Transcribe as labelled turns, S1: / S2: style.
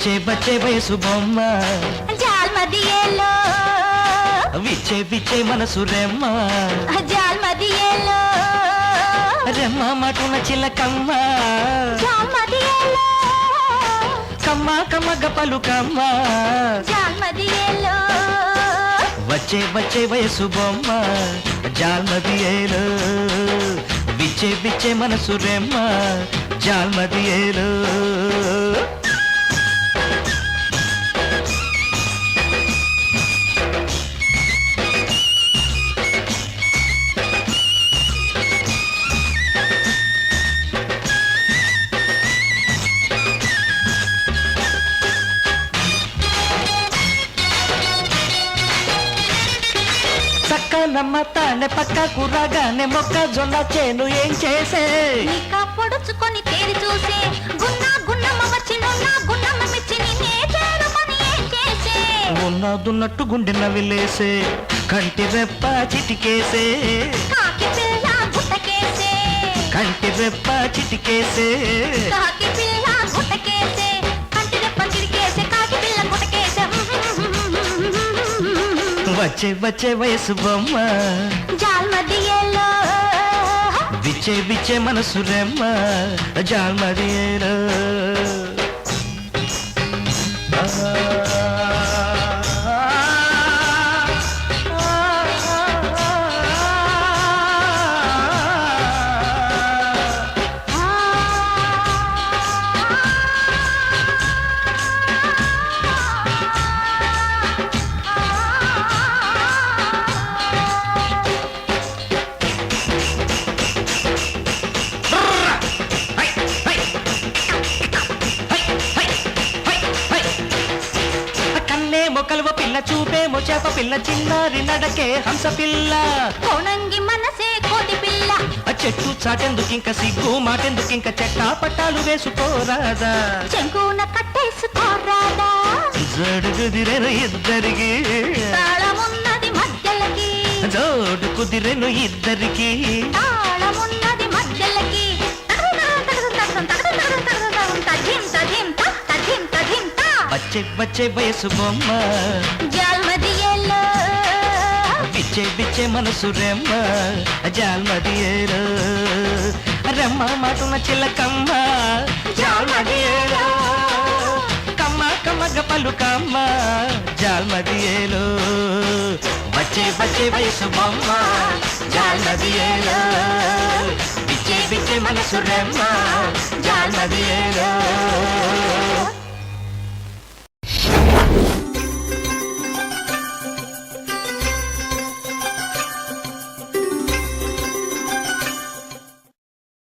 S1: వచ్చే వచ్చే వయసు బొమ్మ
S2: జాల్మదియేలో
S1: విచ్చే విచ్చే మనసు రెమ్మ
S2: జాల్మదియేలో
S1: రెమ్మ మటున చిలకమ్మ
S2: జాల్మదియేలో
S1: కమ్మ కమ్మగ పలుకమ్మ
S2: జాల్మదియేలో
S1: వచ్చే వచ్చే వయసు బొమ్మ జాల్మదియేలో విచ్చే విచ్చే మనసు రెమ్మ జాల్మదియేలో నమ్మ తానే పక్కకు రాగానే మొక్కజొన్న చేను ఏం చేసే
S2: నీకా పొడుచుకొని తేరి చూసే గున్నా గున్నమ్మ వచ్చి నున్నా గున్నమ్మ మెచ్చి నిన్నే చేరుకొని ఏం చేసే
S1: ఉన్నదున్నట్టు గుండె నవిలేసే కంటి రెప్ప చిటికేసే
S2: కాకి పిల్ల గుట్టకేసే
S1: కంటి రెప్ప చిటికేసే
S2: కాకి పిల్ల గుట్టకేసే కంటి రెప్ప చిటికేసే కాకి పిల్ల గుట్టకేసే
S1: వచ్చే వచ్చే వయసు బొమ్మ
S2: జాల్మదియేలో
S1: విచ్చే విచ్చే మనసు రెమ్మ జాల్మదియేలో మొక్కలువ పిల్ల చూపేమో చేప పిల్ల చిన్నారి నడకే హంస పిల్ల
S2: కోణంగి మనసే కోతి పిల్ల
S1: చెట్టు చాటెందుకింక సిగ్గు మాటెందుకింక చెట్ట పట్టాలు వేసుకోరాదా
S2: చెంకున కట్టేసుకోరాదా
S1: జోడు కుదిరెను ఇద్దరికి
S2: తాళమున్నది మధ్యలకి
S1: జోడు కుదిరెను ఇద్దరికి
S2: తాళమున్నది మధ్యలకి
S1: వచ్చే వచ్చే వయసు బొమ్మ
S2: జాల్మదియేలో
S1: విచ్చే విచ్చే మనసు రెమ్మ జాల్మదియేలో రెమ్మ మాటున చిలకమ్మ జాల్మదియేలో కమ్మ కమ్మగ పలుకమ్మ జాల్మదియేలో వచ్చే వచ్చే వయసు బొమ్మ జాల్మదియేలో విచ్చే విచ్చే మనసు రెమ్మ జాల్మదియేలో